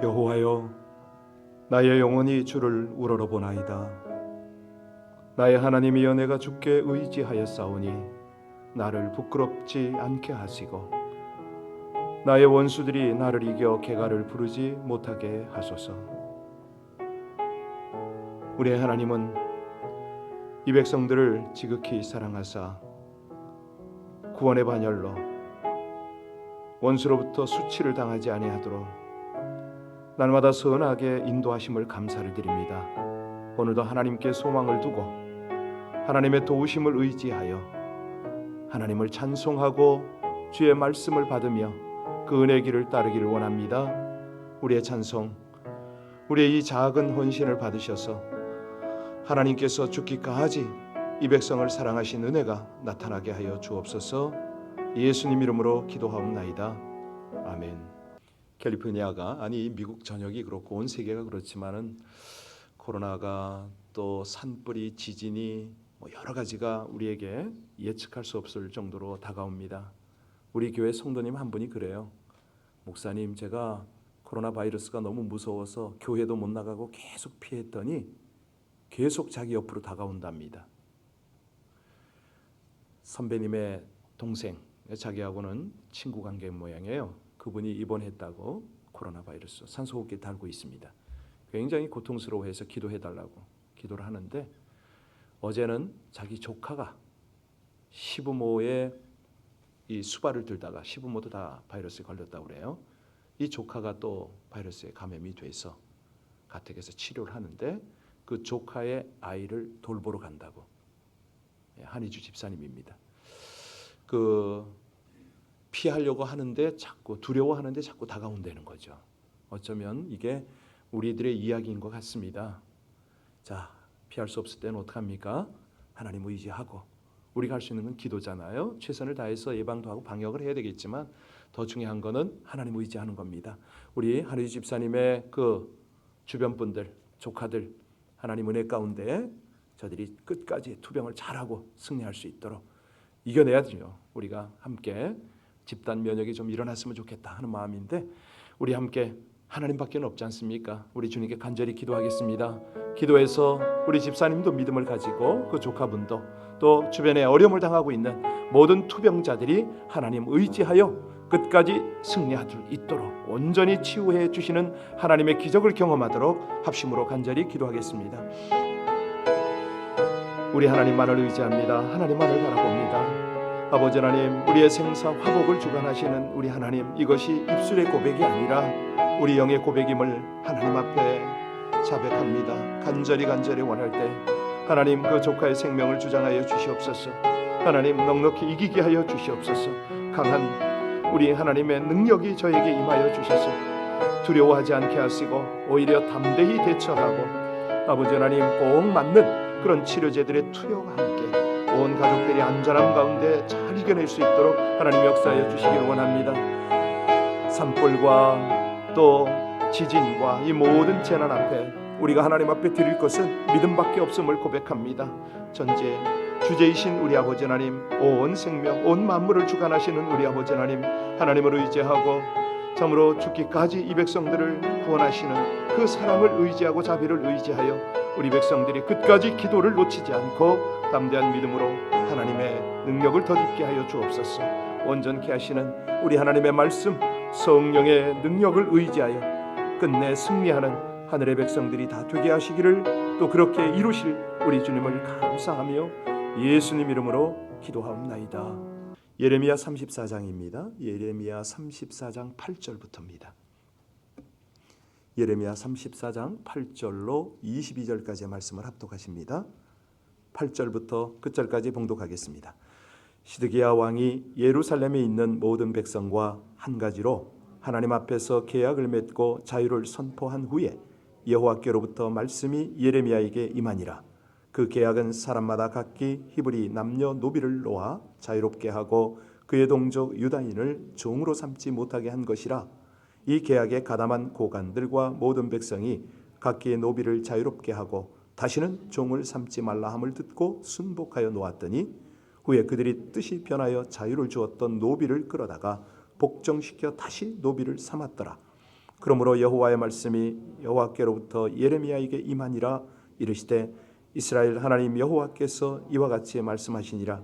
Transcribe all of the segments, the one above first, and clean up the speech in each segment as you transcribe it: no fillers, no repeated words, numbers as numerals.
여호와여, 나의 영혼이 주를 우러러보나이다. 나의 하나님이여, 내가 주께 의지하였사오니 나를 부끄럽지 않게 하시고 나의 원수들이 나를 이겨 개가를 부르지 못하게 하소서. 우리의 하나님은 이 백성들을 지극히 사랑하사 구원의 반열로 원수로부터 수치를 당하지 아니하도록 날마다 선하게 인도하심을 감사를 드립니다. 오늘도 하나님께 소망을 두고 하나님의 도우심을 의지하여 하나님을 찬송하고 주의 말씀을 받으며 그 은혜의 길을 따르기를 원합니다. 우리의 찬송, 우리의 이 작은 헌신을 받으셔서 하나님께서 죽기까지 이 백성을 사랑하신 은혜가 나타나게 하여 주옵소서. 예수님 이름으로 기도하옵나이다. 아멘. 캘리포니아가, 아니 미국 전역이 그렇고 온 세계가 그렇지만은 코로나가 또 산불이, 지진이 여러 가지가 우리에게 예측할 수 없을 정도로 다가옵니다. 우리 교회 성도님 한 분이 그래요. 목사님, 제가 코로나 바이러스가 너무 무서워서 교회도 못 나가고 계속 피했더니 계속 자기 옆으로 다가온답니다. 선배님의 동생, 자기하고는 친구 관계 모양이에요. 그분이 입원했다고 코로나 바이러스 산소호흡기 달고 있습니다. 굉장히 고통스러워해서 기도해달라고 기도를 하는데, 어제는 자기 조카가 시부모의 이 수발을 들다가 시부모도 다 바이러스에 걸렸다고 그래요. 이 조카가 또 바이러스에 감염이 돼서 가택에서 치료를 하는데 그 조카의 아이를 돌보러 간다고. 한의주 집사님입니다. 그 피하려고 하는데 자꾸 두려워하는데 자꾸 다가온다는 거죠. 어쩌면 이게 우리들의 이야기인 것 같습니다. 자, 피할 수 없을 때는 어떡합니까? 하나님 의지하고, 우리가 할 수 있는 건 기도잖아요. 최선을 다해서 예방도 하고 방역을 해야 되겠지만 더 중요한 거는 하나님 의지하는 겁니다. 우리 한의주 집사님의 그 주변 분들, 조카들, 하나님 은혜 가운데 저들이 끝까지 투병을 잘하고 승리할 수 있도록 이겨내야죠. 우리가 함께 집단 면역이 좀 일어났으면 좋겠다 하는 마음인데, 우리 함께, 하나님밖에 없지 않습니까? 우리 주님께 간절히 기도하겠습니다. 기도해서 우리 집사님도 믿음을 가지고 그 조카분도 또 주변에 어려움을 당하고 있는 모든 투병자들이 하나님 의지하여 끝까지 승리할 수 있도록 온전히 치유해 주시는 하나님의 기적을 경험하도록 합심으로 간절히 기도하겠습니다. 우리 하나님만을 의지합니다. 하나님만을 바라봅니다. 아버지 하나님, 우리의 생사 화복을 주관하시는 우리 하나님, 이것이 입술의 고백이 아니라 우리 영의 고백임을 하나님 앞에 자백합니다. 간절히 원할 때 하나님, 그 조카의 생명을 주장하여 주시옵소서. 하나님, 넉넉히 이기게 하여 주시옵소서. 강한 우리 하나님의 능력이 저에게 임하여 주셔서 두려워하지 않게 하시고 오히려 담대히 대처하고 아버지 하나님, 꼭 맞는 그런 치료제들의 투여와 함께 온 가족들이 안전함 가운데 잘 이겨낼 수 있도록 하나님 역사하여 주시기를 원합니다. 산불과 또 지진과 이 모든 재난 앞에 우리가 하나님 앞에 드릴 것은 믿음밖에 없음을 고백합니다. 전제 주제이신 우리 아버지 하나님, 온 생명, 온 만물을 주관하시는 우리 아버지 하나님, 하나님을 의지하고 참으로 죽기까지 이 백성들을 구원하시는 그 사랑을 의지하고 자비를 의지하여 우리 백성들이 끝까지 기도를 놓치지 않고 담대한 믿음으로 하나님의 능력을 덧입게 하여 주옵소서. 온전케 하시는 우리 하나님의 말씀, 성령의 능력을 의지하여 끝내 승리하는 하늘의 백성들이 다 되게 하시기를, 또 그렇게 이루실 우리 주님을 감사하며 예수님 이름으로 기도하옵나이다. 예레미야 34장입니다. 예레미야 34장 8절부터입니다. 예레미야 34장 8절로 22절까지의 말씀을 합독하십니다. 8절부터 끝절까지 봉독하겠습니다. 시드기야 왕이 예루살렘에 있는 모든 백성과 한 가지로 하나님 앞에서 계약을 맺고 자유를 선포한 후에 여호와께로부터 말씀이 예레미야에게 임하니라. 그 계약은 사람마다 각기 히브리 남녀 노비를 놓아 자유롭게 하고 그의 동족 유다인을 종으로 삼지 못하게 한 것이라. 이 계약에 가담한 고관들과 모든 백성이 각기의 노비를 자유롭게 하고 다시는 종을 삼지 말라 함을 듣고 순복하여 놓았더니 후에 그들이 뜻이 변하여 자유를 주었던 노비를 끌어다가 복종시켜 다시 노비를 삼았더라. 그러므로 여호와의 말씀이 여호와께로부터 예레미야에게 임하니라. 이르시되 이스라엘 하나님 여호와께서 이와 같이 말씀하시니라.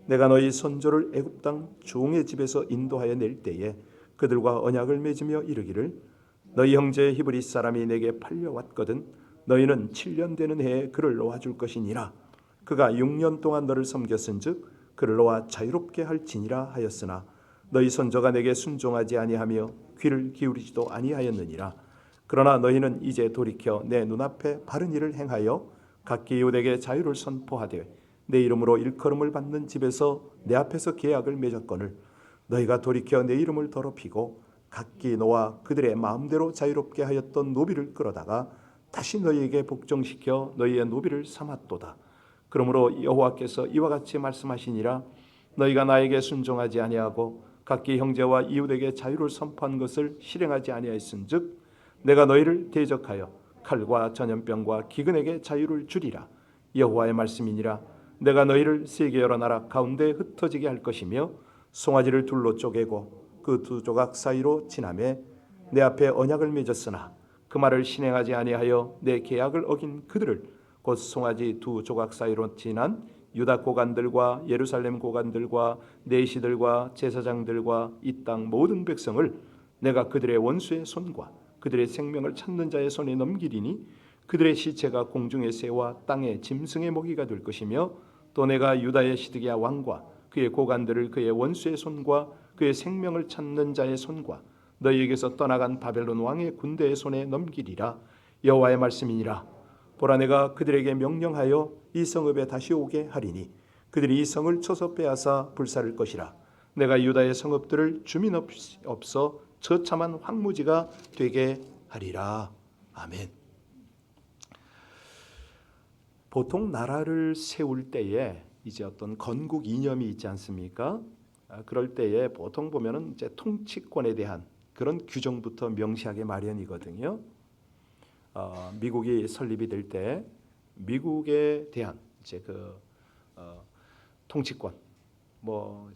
내가 너희 선조를 애굽 땅 종의 집에서 인도하여 낼 때에 그들과 언약을 맺으며 이르기를 너희 형제 히브리 사람이 내게 팔려왔거든 너희는 7년 되는 해에 그를 놓아줄 것이니라. 그가 6년 동안 너를 섬겼은즉 그를 놓아 자유롭게 할지니라 하였으나 너희 선조가 내게 순종하지 아니하며 귀를 기울이지도 아니하였느니라. 그러나 너희는 이제 돌이켜 내 눈앞에 바른 일을 행하여 각기 유대에게 자유를 선포하되 내 이름으로 일컬음을 받는 집에서 내 앞에서 계약을 맺었거늘 너희가 돌이켜 내 이름을 더럽히고 각기 너와 그들의 마음대로 자유롭게 하였던 노비를 끌어다가 다시 너희에게 복종시켜 너희의 노비를 삼았도다. 그러므로 여호와께서 이와 같이 말씀하시니라. 너희가 나에게 순종하지 아니하고 각기 형제와 이웃에게 자유를 선포한 것을 실행하지 아니하였은즉 내가 너희를 대적하여 칼과 전염병과 기근에게 자유를 주리라. 여호와의 말씀이니라. 내가 너희를 세계 여러 나라 가운데 흩어지게 할 것이며 송아지를 둘로 쪼개고 그 두 조각 사이로 지나매 내 앞에 언약을 맺었으나 그 말을 실행하지 아니하여 내 계약을 어긴 그들을 곧 송아지 두 조각 사이로 지난 유다 고관들과 예루살렘 고관들과 내시들과 제사장들과 이 땅 모든 백성을 내가 그들의 원수의 손과 그들의 생명을 찾는 자의 손에 넘기리니 그들의 시체가 공중의 새와 땅의 짐승의 먹이가 될 것이며 또 내가 유다의 시드기야 왕과 그의 고관들을 그의 원수의 손과 그의 생명을 찾는 자의 손과 너희에게서 떠나간 바벨론 왕의 군대의 손에 넘기리라. 여호와의 말씀이니라. 보라 내가 그들에게 명령하여 이 성읍에 다시 오게 하리니 그들이 이 성을 쳐서 빼앗아 불살을 것이라. 내가 유다의 성읍들을 주민 없어 처참한 황무지가 되게 하리라. 아멘. 보통 나라를 세울 때에 이제 어떤 건국 이념이 있지 않습니까? 그럴 때에 보통 보면은 이제 통치권에 대한 그런 규정부터 명시하게 마련이거든요. 미국이 설립이 될 때 미국에 대한 이제 통치권, 뭐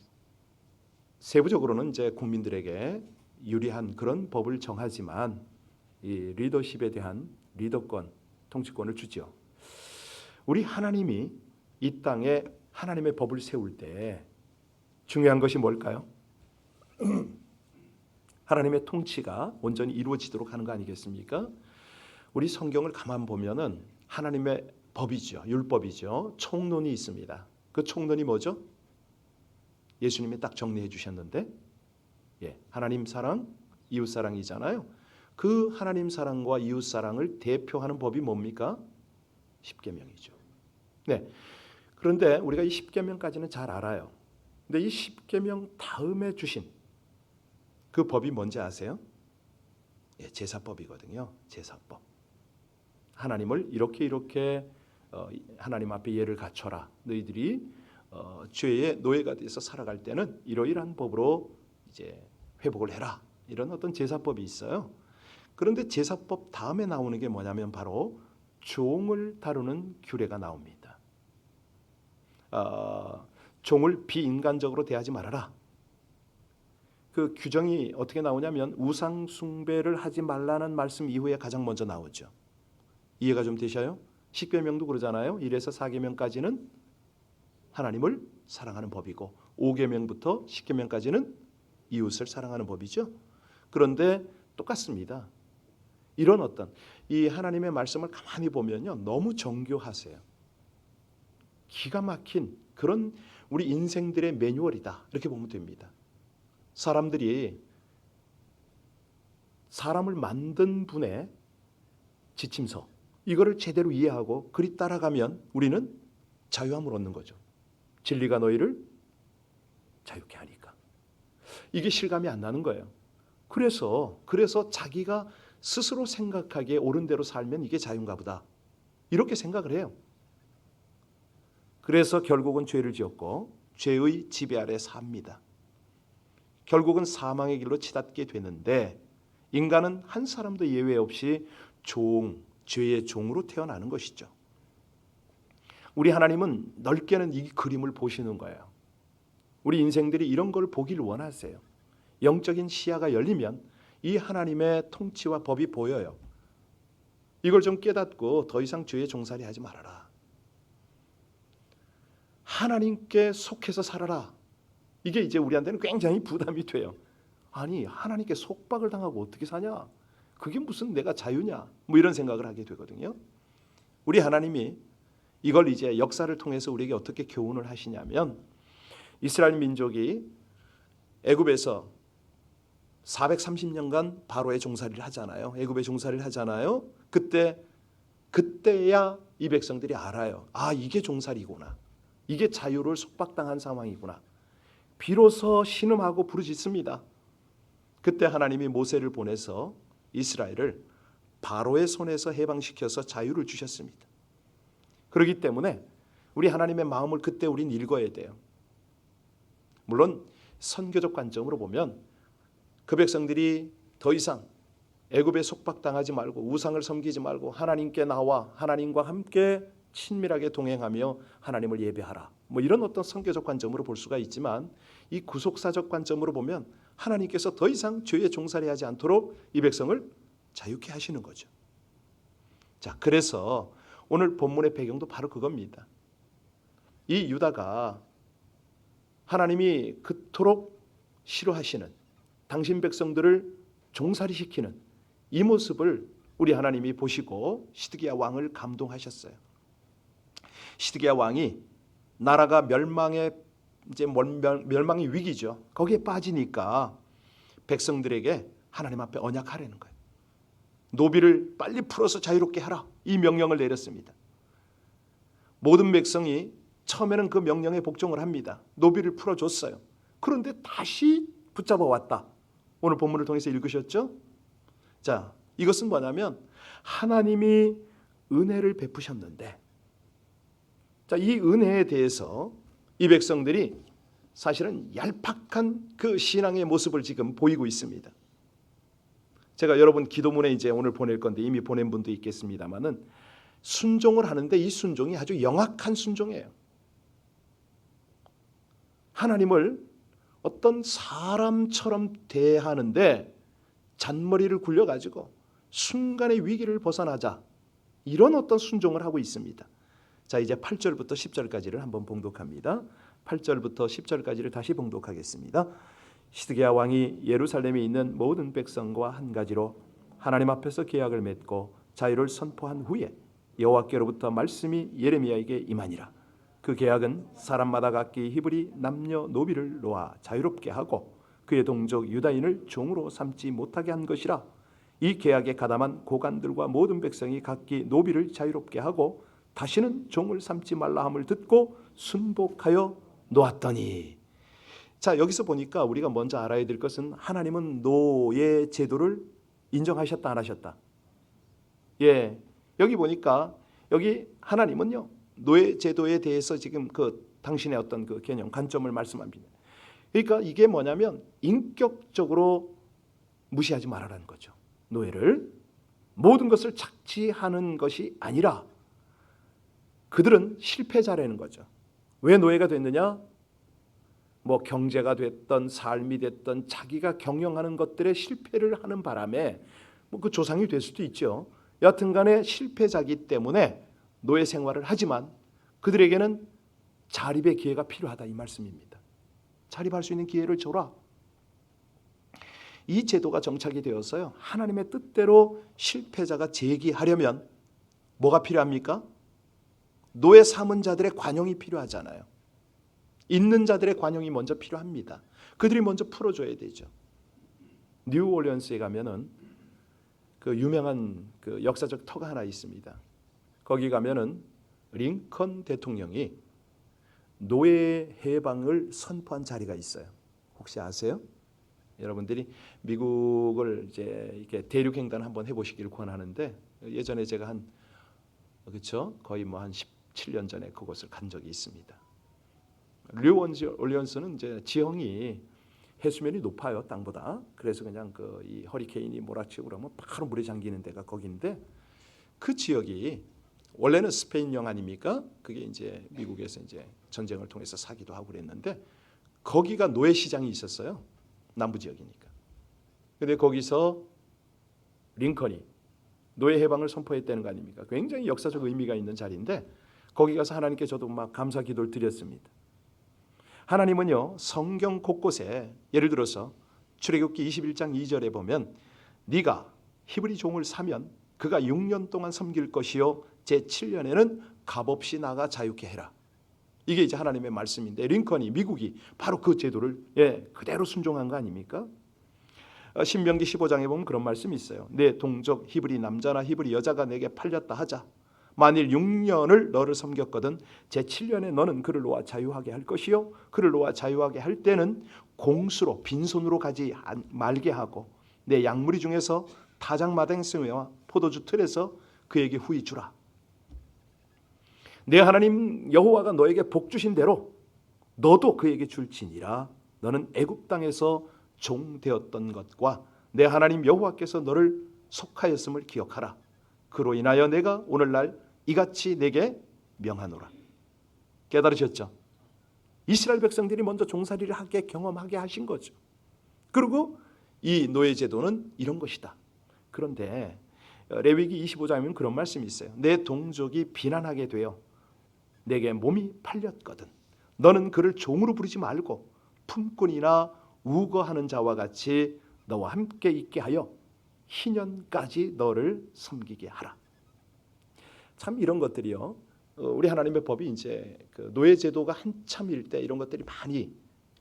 세부적으로는 이제 국민들에게 유리한 그런 법을 정하지만 이 리더십에 대한 리더권, 통치권을 주죠. 우리 하나님이 이 땅에 하나님의 법을 세울 때 중요한 것이 뭘까요? 하나님의 통치가 온전히 이루어지도록 하는 거 아니겠습니까? 우리 성경을 가만 보면은 하나님의 법이죠. 율법이죠. 총론이 있습니다. 그 총론이 뭐죠? 예수님이 딱 정리해 주셨는데 하나님 사랑, 이웃 사랑이잖아요. 그 하나님 사랑과 이웃 사랑을 대표하는 법이 뭡니까? 십계명이죠. 네. 그런데 우리가 이 십계명까지는 잘 알아요. 근데 이 십계명 다음에 주신 그 법이 뭔지 아세요? 제사법이거든요. 제사법. 하나님을 이렇게 하나님 앞에 예를 갖춰라. 너희들이 죄의 노예가 돼서 살아갈 때는 이러이러한 법으로 이제 회복을 해라. 이런 어떤 제사법이 있어요. 그런데 제사법 다음에 나오는 게 뭐냐면 바로 종을 다루는 규례가 나옵니다. 종을 비인간적으로 대하지 말아라. 그 규정이 어떻게 나오냐면 우상 숭배를 하지 말라는 말씀 이후에 가장 먼저 나오죠. 이해가 좀 되셔요? 십계명도 그러잖아요. 1에서 4계명까지는 하나님을 사랑하는 법이고 5계명부터 10계명까지는 이웃을 사랑하는 법이죠. 그런데 똑같습니다. 이런 어떤 이 하나님의 말씀을 가만히 보면요. 너무 정교하세요. 기가 막힌 그런 우리 인생들의 매뉴얼이다. 이렇게 보면 됩니다. 사람들이 사람을 만든 분의 지침서 이거를 제대로 이해하고 그리 따라가면 우리는 자유함을 얻는 거죠. 진리가 너희를 자유케 하니까. 이게 실감이 안 나는 거예요. 그래서 자기가 스스로 생각하기에 옳은 대로 살면 이게 자유인가 보다. 이렇게 생각을 해요. 그래서 결국은 죄를 지었고 죄의 지배 아래 삽니다. 결국은 사망의 길로 치닫게 되는데 인간은 한 사람도 예외 없이 죄의 종으로 태어나는 것이죠. 우리 하나님은 넓게는 이 그림을 보시는 거예요. 우리 인생들이 이런 걸 보길 원하세요. 영적인 시야가 열리면 이 하나님의 통치와 법이 보여요. 이걸 좀 깨닫고 더 이상 죄의 종살이 하지 말아라. 하나님께 속해서 살아라. 이게 이제 우리한테는 굉장히 부담이 돼요. 아니, 하나님께 속박을 당하고 어떻게 사냐? 그게 무슨 내가 자유냐? 뭐 이런 생각을 하게 되거든요. 우리 하나님이 이걸 이제 역사를 통해서 우리에게 어떻게 교훈을 하시냐면, 이스라엘 민족이 애굽에서 430년간 바로의 종살이를 하잖아요. 애굽의 종살이를 하잖아요. 그때야 이 백성들이 알아요. 아, 이게 종살이구나. 이게 자유를 속박당한 상황이구나. 비로소 신음하고 부르짖습니다. 그때 하나님이 모세를 보내서 이스라엘을 바로의 손에서 해방시켜서 자유를 주셨습니다. 그렇기 때문에 우리 하나님의 마음을 그때 우린 읽어야 돼요. 물론 선교적 관점으로 보면 그 백성들이 더 이상 애굽에 속박당하지 말고 우상을 섬기지 말고 하나님께 나와 하나님과 함께 친밀하게 동행하며 하나님을 예배하라. 뭐 이런 어떤 선교적 관점으로 볼 수가 있지만, 이 구속사적 관점으로 보면 하나님께서 더 이상 죄에 종살이하지 않도록 이 백성을 자유케 하시는 거죠. 자, 그래서 오늘 본문의 배경도 바로 그겁니다. 이 유다가 하나님이 그토록 싫어하시는 당신 백성들을 종살이시키는 이 모습을 우리 하나님이 보시고 시드기야 왕을 감동하셨어요. 시드기야 왕이 나라가 멸망의 위기죠. 거기에 빠지니까 백성들에게 하나님 앞에 언약하라는 거예요. 노비를 빨리 풀어서 자유롭게 하라, 이 명령을 내렸습니다. 모든 백성이 처음에는 그 명령에 복종을 합니다. 노비를 풀어줬어요. 그런데 다시 붙잡아 왔다. 오늘 본문을 통해서 읽으셨죠? 자, 이것은 뭐냐면 하나님이 은혜를 베푸셨는데, 자, 이 은혜에 대해서 이 백성들이 사실은 얄팍한 그 신앙의 모습을 지금 보이고 있습니다. 제가 여러분 기도문에 이제 오늘 보낼 건데 이미 보낸 분도 있겠습니다만은, 순종을 하는데 이 순종이 아주 영악한 순종이에요. 하나님을 어떤 사람처럼 대하는데 잔머리를 굴려가지고 순간의 위기를 벗어나자, 이런 어떤 순종을 하고 있습니다. 자, 이제 8절부터 10절까지를 한번 봉독합니다. 8절부터 10절까지를 다시 봉독하겠습니다. 시드기야 왕이 예루살렘에 있는 모든 백성과 한 가지로 하나님 앞에서 계약을 맺고 자유를 선포한 후에 여호와께로부터 말씀이 예레미야에게 임하니라. 그 계약은 사람마다 각기 히브리 남녀 노비를 놓아 자유롭게 하고 그의 동족 유다인을 종으로 삼지 못하게 한 것이라. 이 계약에 가담한 고관들과 모든 백성이 각기 노비를 자유롭게 하고 다시는 종을 삼지 말라 함을 듣고 순복하여 놓았더니. 자, 여기서 보니까 우리가 먼저 알아야 될 것은, 하나님은 노예 제도를 인정하셨다 안 하셨다? 예, 여기 보니까 여기 하나님은요, 노예 제도에 대해서 지금 그 당신의 어떤 그 개념 관점을 말씀합니다. 그러니까 이게 뭐냐면 인격적으로 무시하지 말아라는 거죠. 노예를 모든 것을 착취하는 것이 아니라 그들은 실패자라는 거죠. 왜 노예가 됐느냐? 뭐 경제가 됐던 삶이 됐던 자기가 경영하는 것들에 실패를 하는 바람에 뭐 그 조상이 될 수도 있죠. 여하튼간에 실패자기 때문에 노예 생활을 하지만 그들에게는 자립의 기회가 필요하다, 이 말씀입니다. 자립할 수 있는 기회를 줘라. 이 제도가 정착이 되어서요, 하나님의 뜻대로 실패자가 재기하려면 뭐가 필요합니까? 노예 삼은 자들의 관용이 필요하잖아요. 있는 자들의 관용이 먼저 필요합니다. 그들이 먼저 풀어줘야 되죠. 뉴올리언스에 가면은 그 유명한 그 역사적 터가 하나 있습니다. 거기 가면은 링컨 대통령이 노예 해방을 선포한 자리가 있어요. 혹시 아세요? 여러분들이 미국을 이제 이렇게 대륙 횡단 한번 해보시길 권하는데, 예전에 제가 그렇죠, 거의 뭐 한 17년 전에 그곳을 간 적이 있습니다. 뉴올리언스는 이제 지형이 해수면이 높아요, 땅보다. 그래서 그냥 그 이 허리케인이 몰아치고 그러면 바로 물에 잠기는 데가 거기인데, 그 지역이 원래는 스페인령 아닙니까? 그게 이제 미국에서 이제 전쟁을 통해서 사기도 하고 그랬는데, 거기가 노예 시장이 있었어요. 남부 지역이니까. 근데 거기서 링컨이 노예 해방을 선포했다는 거 아닙니까? 굉장히 역사적 의미가 있는 자리인데 거기 가서 하나님께 저도 막 감사 기도를 드렸습니다. 하나님은요, 성경 곳곳에 예를 들어서 출애굽기 21장 2절에 보면 네가 히브리 종을 사면 그가 6년 동안 섬길 것이요 제7년에는 값없이 나가 자유케 해라. 이게 이제 하나님의 말씀인데 링컨이 미국이 바로 그 제도를 그대로 순종한 거 아닙니까? 신명기 15장에 보면 그런 말씀이 있어요. 내 동족 히브리 남자나 히브리 여자가 내게 팔렸다 하자. 만일 6년을 너를 섬겼거든 제7년에 너는 그를 놓아 자유하게 할 것이요 그를 놓아 자유하게 할 때는 공수로 빈손으로 가지 말게 하고 내 양무리 중에서 타작마당새와 포도주 틀에서 그에게 후히 주라. 내 하나님 여호와가 너에게 복 주신 대로 너도 그에게 줄지니라. 너는 애굽 땅에서 종 되었던 것과 내 하나님 여호와께서 너를 속하였음을 기억하라. 그로 인하여 내가 오늘날 이같이 내게 명하노라. 깨달으셨죠? 이스라엘 백성들이 먼저 종살이를 하게 경험하게 하신 거죠. 그리고 이 노예 제도는 이런 것이다. 그런데 레위기 25장에는 그런 말씀이 있어요. 내 동족이 비난하게 되어 내게 몸이 팔렸거든 너는 그를 종으로 부르지 말고 품꾼이나 우거하는 자와 같이 너와 함께 있게 하여 희년까지 너를 섬기게 하라. 참 이런 것들이요, 우리 하나님의 법이 이제 그 노예 제도가 한참일 때 이런 것들이 많이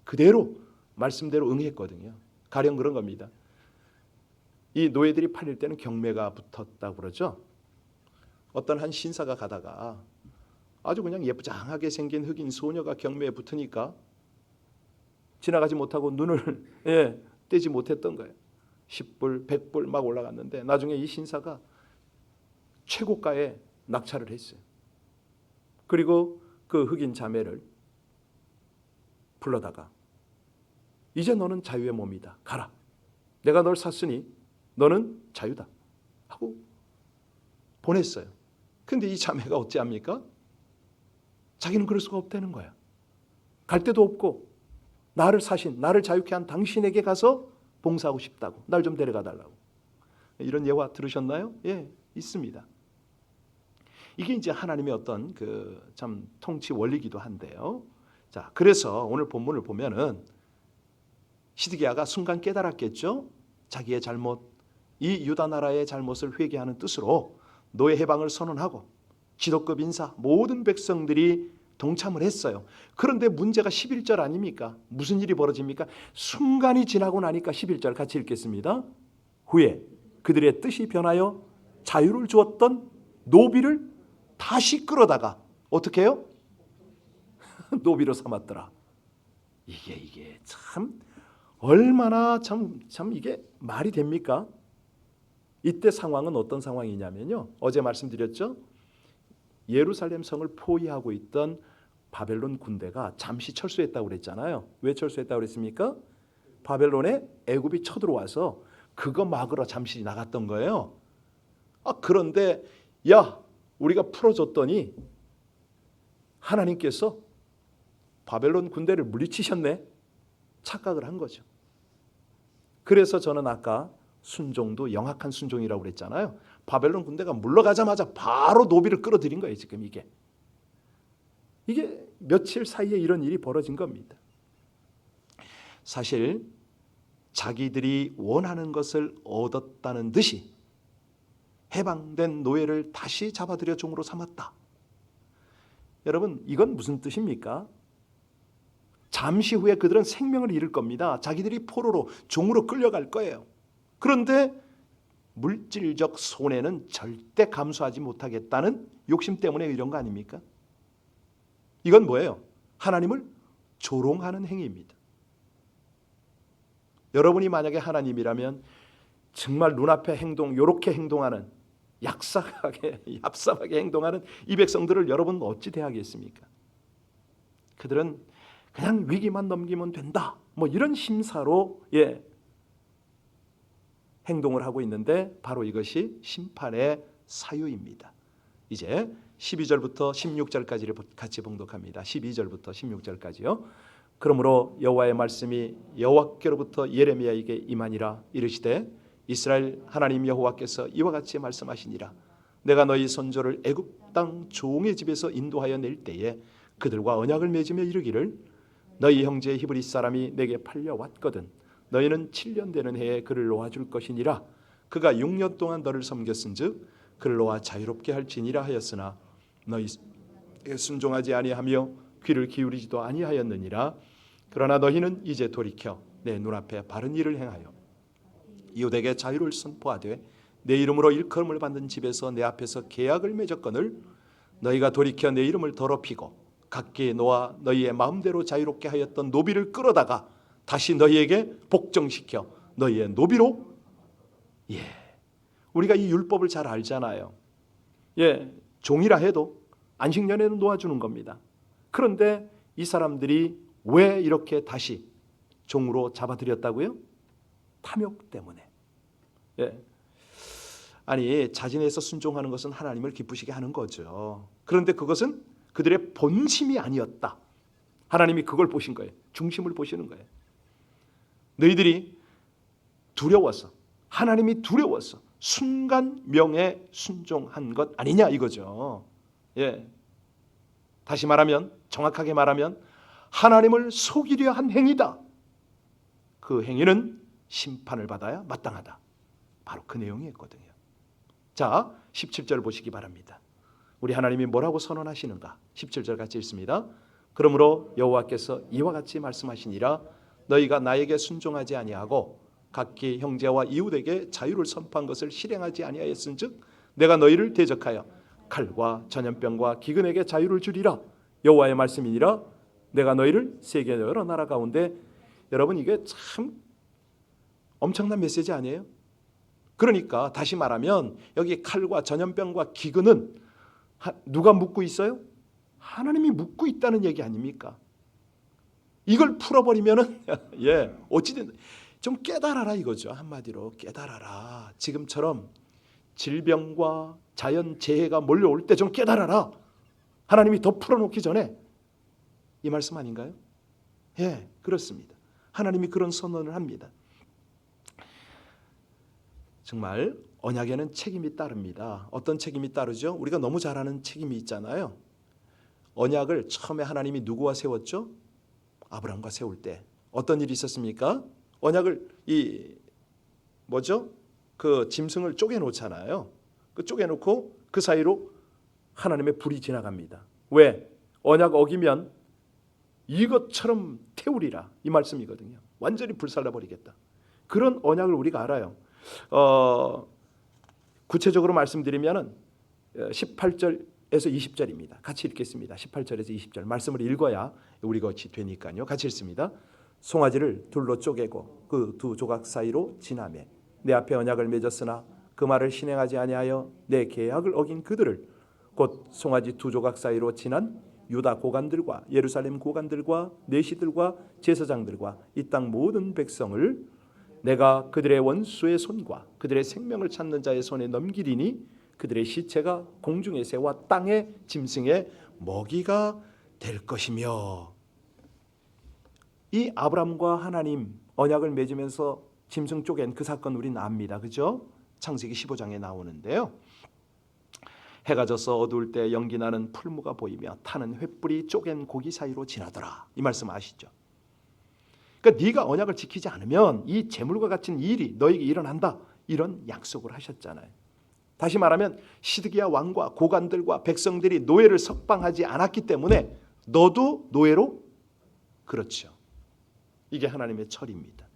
그대로 말씀대로 응했거든요. 가령 그런 겁니다. 이 노예들이 팔릴 때는 경매가 붙었다고 그러죠. 어떤 한 신사가 가다가 아주 그냥 예쁘장하게 생긴 흑인 소녀가 경매에 붙으니까 지나가지 못하고 눈을 떼지 못했던 거예요. 10불, 100불 막 올라갔는데 나중에 이 신사가 최고가에 낙찰을 했어요. 그리고 그 흑인 자매를 불러다가 이제 너는 자유의 몸이다. 가라. 내가 널 샀으니 너는 자유다. 하고 보냈어요. 근데 이 자매가 어찌합니까? 자기는 그럴 수가 없다는 거야. 갈 데도 없고 나를 사신, 나를 자유케 한 당신에게 가서 봉사하고 싶다고. 날 좀 데려가 달라고. 이런 예화 들으셨나요? 예, 있습니다. 이게 이제 하나님의 어떤 그 참 통치 원리기도 한데요. 자, 그래서 오늘 본문을 보면은 시드기야가 순간 깨달았겠죠. 자기의 잘못, 이 유다 나라의 잘못을 회개하는 뜻으로 노예 해방을 선언하고 지도급 인사 모든 백성들이 동참을 했어요. 그런데 문제가 11절 아닙니까? 무슨 일이 벌어집니까? 순간이 지나고 나니까 11절 같이 읽겠습니다. 후에 그들의 뜻이 변하여 자유를 주었던 노비를 다시 끌어다가 어떻게 해요? 노비로 삼았더라. 이게 참 얼마나 참 이게 말이 됩니까? 이때 상황은 어떤 상황이냐면요. 어제 말씀드렸죠. 예루살렘 성을 포위하고 있던 바벨론 군대가 잠시 철수했다고 그랬잖아요. 왜 철수했다고 그랬습니까? 바벨론에 애굽이 쳐들어와서 그거 막으러 잠시 나갔던 거예요. 그런데 우리가 풀어줬더니 하나님께서 바벨론 군대를 물리치셨네. 착각을 한 거죠. 그래서 저는 아까 순종도 영악한 순종이라고 그랬잖아요. 바벨론 군대가 물러가자마자 바로 노비를 끌어들인 거예요. 지금 이게 며칠 사이에 이런 일이 벌어진 겁니다. 사실 자기들이 원하는 것을 얻었다는 듯이 해방된 노예를 다시 잡아들여 종으로 삼았다. 여러분, 이건 무슨 뜻입니까? 잠시 후에 그들은 생명을 잃을 겁니다. 자기들이 포로로 종으로 끌려갈 거예요. 그런데 물질적 손해는 절대 감수하지 못하겠다는 욕심 때문에 이런 거 아닙니까? 이건 뭐예요? 하나님을 조롱하는 행위입니다. 여러분이 만약에 하나님이라면 정말 눈앞에 이렇게 행동하는 얍삽하게 행동하는 이 백성들을 여러분 어찌 대하겠습니까? 그들은 그냥 위기만 넘기면 된다. 이런 심사로 행동을 하고 있는데 바로 이것이 심판의 사유입니다. 이제 12절부터 16절까지를 같이 봉독합니다. 12절부터 16절까지요. 그러므로 여호와의 말씀이 여호와께로부터 예레미야에게 임하니라. 이르시되 이스라엘 하나님 여호와께서 이와 같이 말씀하시니라. 내가 너희 선조를 애굽 땅 종의 집에서 인도하여 낼 때에 그들과 언약을 맺으며 이르기를 너희 형제 히브리 사람이 내게 팔려왔거든 너희는 7년 되는 해에 그를 놓아줄 것이니라. 그가 6년 동안 너를 섬겼은즉 그를 놓아 자유롭게 할지니라 하였으나 너희 순종하지 아니하며 귀를 기울이지도 아니하였느니라. 그러나 너희는 이제 돌이켜 내 눈앞에 바른 일을 행하여 이웃에게 자유를 선포하되 내 이름으로 일컬음을 받는 집에서 내 앞에서 계약을 맺었거늘 너희가 돌이켜 내 이름을 더럽히고 각기 놓아 너희의 마음대로 자유롭게 하였던 노비를 끌어다가 다시 너희에게 복종시켜 너희의 노비로 우리가 이 율법을 잘 알잖아요. 종이라 해도 안식년에는 놓아주는 겁니다. 그런데 이 사람들이 왜 이렇게 다시 종으로 잡아들였다고요? 탐욕 때문에. 아니 자진해서 순종하는 것은 하나님을 기쁘시게 하는 거죠. 그런데 그것은 그들의 본심이 아니었다. 하나님이 그걸 보신 거예요. 중심을 보시는 거예요. 너희들이 두려워서 하나님이 두려워서 순간 명에 순종한 것 아니냐 이거죠. 다시 말하면 정확하게 말하면 하나님을 속이려 한 행위다. 그 행위는 심판을 받아야 마땅하다. 바로 그 내용이었거든요. 자, 17절 보시기 바랍니다. 우리 하나님이 뭐라고 선언하시는가? 17절 같이 읽습니다. 그러므로 여호와께서 이와 같이 말씀하시니라. 너희가 나에게 순종하지 아니하고 각기 형제와 이웃에게 자유를 선포한 것을 실행하지 아니하였은즉 내가 너희를 대적하여 칼과 전염병과 기근에게 자유를 주리라. 여호와의 말씀이니라. 내가 너희를 세계 여러 나라 가운데. 여러분 이게 참 엄청난 메시지 아니에요? 그러니까 다시 말하면 여기 칼과 전염병과 기근은 누가 묻고 있어요? 하나님이 묻고 있다는 얘기 아닙니까? 이걸 풀어버리면은 어찌든 좀 깨달아라 이거죠. 한마디로 깨달아라. 지금처럼 질병과 자연재해가 몰려올 때 좀 깨달아라. 하나님이 더 풀어놓기 전에. 이 말씀 아닌가요? 그렇습니다. 하나님이 그런 선언을 합니다. 정말 언약에는 책임이 따릅니다. 어떤 책임이 따르죠? 우리가 너무 잘 아는 책임이 있잖아요. 언약을 처음에 하나님이 누구와 세웠죠? 아브라함과 세울 때 어떤 일이 있었습니까? 언약을 그 짐승을 쪼개 놓잖아요. 그 쪼개 놓고 그 사이로 하나님의 불이 지나갑니다. 왜? 언약 어기면 이것처럼 태우리라 이 말씀이거든요. 완전히 불살라 버리겠다. 그런 언약을 우리가 알아요. 구체적으로 말씀드리면은 18절에서 20절입니다. 같이 읽겠습니다. 18절에서 20절 말씀을 읽어야 우리 것이 되니까요. 같이 읽습니다. 송아지를 둘로 쪼개고 그 두 조각 사이로 지나매 내 앞에 언약을 맺었으나 그 말을 실행하지 아니하여 내 계약을 어긴 그들을 곧 송아지 두 조각 사이로 지난 유다 고관들과 예루살렘 고관들과 내시들과 제사장들과 이 땅 모든 백성을 내가 그들의 원수의 손과 그들의 생명을 찾는 자의 손에 넘기리니 그들의 시체가 공중의 새와 땅의 짐승의 먹이가 될 것이며. 이 아브람과 하나님 언약을 맺으면서 짐승 쪼갠 그 사건 우리는 압니다. 그죠? 창세기 15장에 나오는데요. 해가 져서 어두울 때 연기 나는 풀무가 보이며 타는 횃불이 쪼갠 고기 사이로 지나더라. 이 말씀 아시죠? 그러니까 네가 언약을 지키지 않으면 이 재물과 같은 일이 너에게 일어난다. 이런 약속을 하셨잖아요. 다시 말하면 시드기야 왕과 고관들과 백성들이 노예를 석방하지 않았기 때문에 너도 노예로 그렇죠. 이게 하나님의 철입니다.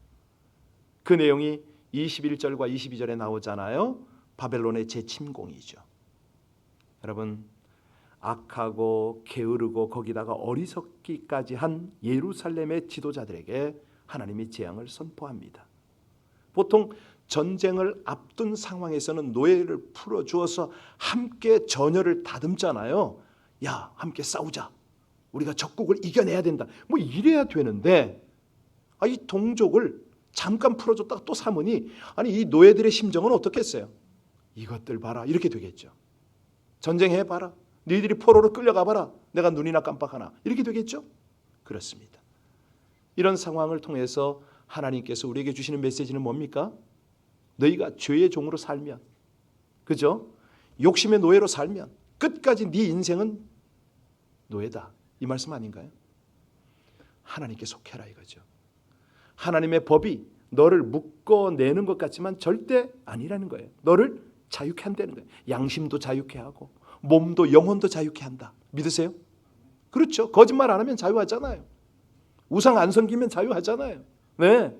그 내용이 21절과 22절에 나오잖아요. 바벨론의 재침공이죠. 여러분 악하고 게으르고 거기다가 어리석기까지 한 예루살렘의 지도자들에게 하나님이 재앙을 선포합니다. 보통 전쟁을 앞둔 상황에서는 노예를 풀어주어서 함께 전열을 다듬잖아요. 야, 함께 싸우자. 우리가 적국을 이겨내야 된다. 뭐 이래야 되는데 이 동족을 잠깐 풀어줬다가 또 삼으니 이 노예들의 심정은 어떻겠어요? 이것들 봐라. 이렇게 되겠죠. 전쟁해봐라. 너희들이 포로로 끌려가봐라. 내가 눈이나 깜빡하나. 이렇게 되겠죠? 그렇습니다. 이런 상황을 통해서 하나님께서 우리에게 주시는 메시지는 뭡니까? 너희가 죄의 종으로 살면, 그죠? 욕심의 노예로 살면 끝까지 네 인생은 노예다, 이 말씀 아닌가요? 하나님께 속해라 이거죠. 하나님의 법이 너를 묶어내는 것 같지만 절대 아니라는 거예요. 너를 자유케 한다는 거예요. 양심도 자유케 하고 몸도 영혼도 자유케 한다. 믿으세요? 그렇죠. 거짓말 안 하면 자유하잖아요. 우상 안 섬기면 자유하잖아요. 네.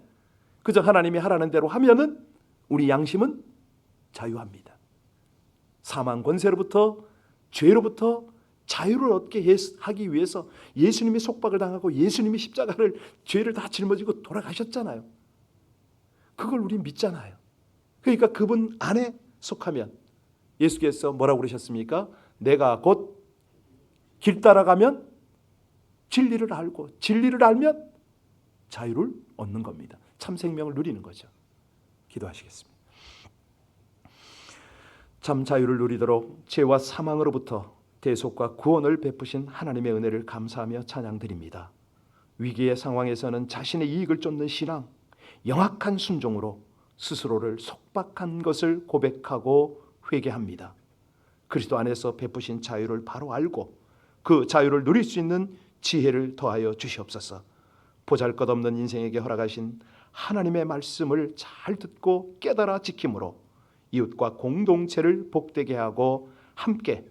그저 하나님이 하라는 대로 하면은 우리 양심은 자유합니다. 사망 권세로부터, 죄로부터 자유를 얻게 하기 위해서 예수님이 속박을 당하고 예수님이 십자가를, 죄를 다 짊어지고 돌아가셨잖아요. 그걸 우리 믿잖아요. 그러니까 그분 안에 속하면, 예수께서 뭐라고 그러셨습니까? 내가 곧 길 따라가면 진리를 알고 진리를 알면 자유를 얻는 겁니다. 참 생명을 누리는 거죠. 기도하시겠습니다. 참 자유를 누리도록 죄와 사망으로부터 대속과 구원을 베푸신 하나님의 은혜를 감사하며 찬양드립니다. 위기의 상황에서는 자신의 이익을 쫓는 신앙, 영악한 순종으로 스스로를 속박한 것을 고백하고 회개합니다. 그리스도 안에서 베푸신 자유를 바로 알고 그 자유를 누릴 수 있는 지혜를 더하여 주시옵소서. 보잘것없는 인생에게 허락하신 하나님의 말씀을 잘 듣고 깨달아 지킴으로 이웃과 공동체를 복되게 하고 함께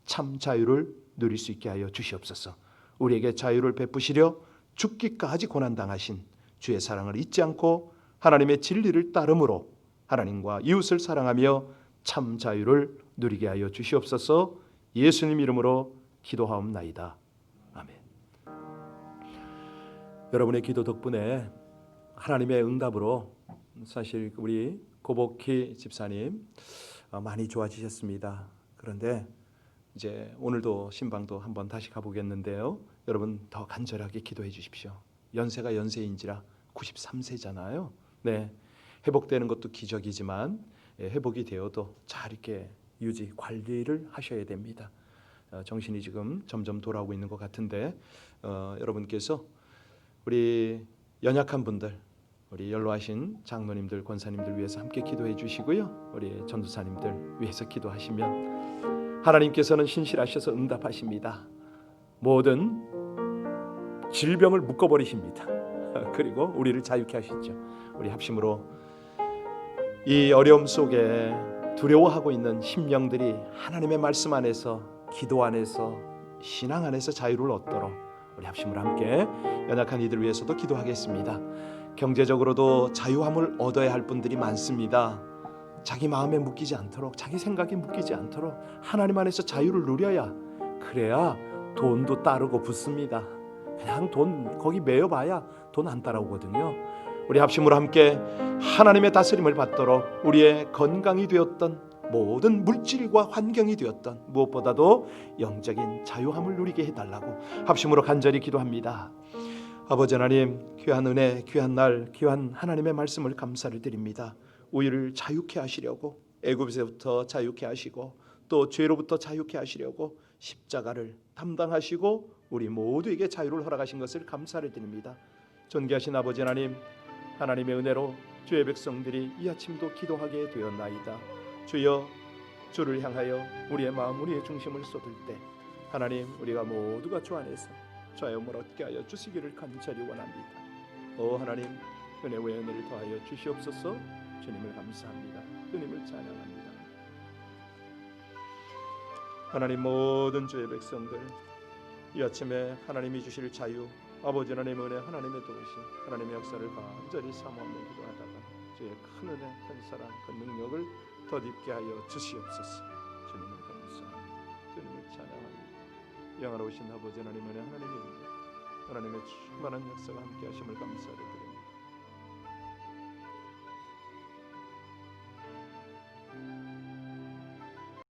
참 자유를 누릴 수 있게 하여 주시옵소서. 우리에게 자유를 베푸시려 죽기까지 고난당하신 주의 사랑을 잊지 않고 하나님의 진리를 따름으로 하나님과 이웃을 사랑하며 참 자유를 누리게 하여 주시옵소서. 예수님 이름으로 기도하옵나이다. 아멘. 여러분의 기도 덕분에 하나님의 응답으로 사실 우리 고복희 집사님 많이 좋아지셨습니다. 그런데 이제 오늘도 신방도 한번 다시 가보겠는데요. 여러분 더 간절하게 기도해 주십시오. 연세가 연세인지라 93세잖아요. 네, 회복되는 것도 기적이지만 회복이 되어도 잘 이렇게 유지 관리를 하셔야 됩니다. 정신이 지금 점점 돌아오고 있는 것 같은데 여러분께서 우리 연약한 분들, 우리 연로하신 장로님들, 권사님들 위해서 함께 기도해 주시고요. 우리 전도사님들 위해서 기도하시면 하나님께서는 신실하셔서 응답하십니다. 모든 질병을 묶어버리십니다. 그리고 우리를 자유케 하시죠. 우리 합심으로 이 어려움 속에 두려워하고 있는 심령들이 하나님의 말씀 안에서, 기도 안에서, 신앙 안에서 자유를 얻도록 우리 합심으로 함께 연약한 이들 위해서도 기도하겠습니다. 경제적으로도 자유함을 얻어야 할 분들이 많습니다. 자기 마음에 묶이지 않도록, 자기 생각에 묶이지 않도록 하나님 안에서 자유를 누려야, 그래야 돈도 따르고 붙습니다. 그냥 돈 거기 매여봐야 돈 안 따라오거든요. 우리 합심으로 함께 하나님의 다스림을 받도록 우리의 건강이 되었던 모든 물질과 환경이 되었던 무엇보다도 영적인 자유함을 누리게 해달라고 합심으로 간절히 기도합니다. 아버지 하나님, 귀한 은혜, 귀한 날, 귀한 하나님의 말씀을 감사를 드립니다. 우리를 자유케 하시려고 애굽에서부터 자유케 하시고 또 죄로부터 자유케 하시려고 십자가를 담당하시고 우리 모두에게 자유를 허락하신 것을 감사를 드립니다. 존귀하신 아버지 하나님, 하나님의 은혜로 주의 백성들이 이 아침도 기도하게 되었나이다. 주여, 주를 향하여 우리의 마음, 우리의 중심을 쏟을 때 하나님, 우리가 모두가 주 안에서 자유함을 얻게 하여 주시기를 간절히 원합니다. 오 하나님, 은혜 외에 은혜를 더하여 주시옵소서. 주님을 감사합니다. 주님을 찬양합니다. 하나님, 모든 주의 백성들 이 아침에 하나님이 주실 자유, 아버지 하나님의 은혜, 하나님의 도우심, 하나님의 역사를 간절히 사모하며 기도하다가 주의 큰 은혜, 큰 사랑, 큰 능력을 덧입게 하여 주시옵소서. 주님을 감사합니다. 주님을 찬양합니다. 영원하신 아버지 하나님의 은혜, 하나님의 은혜, 하나님의 충만한 역사가 함께 하심을 감사드립니다.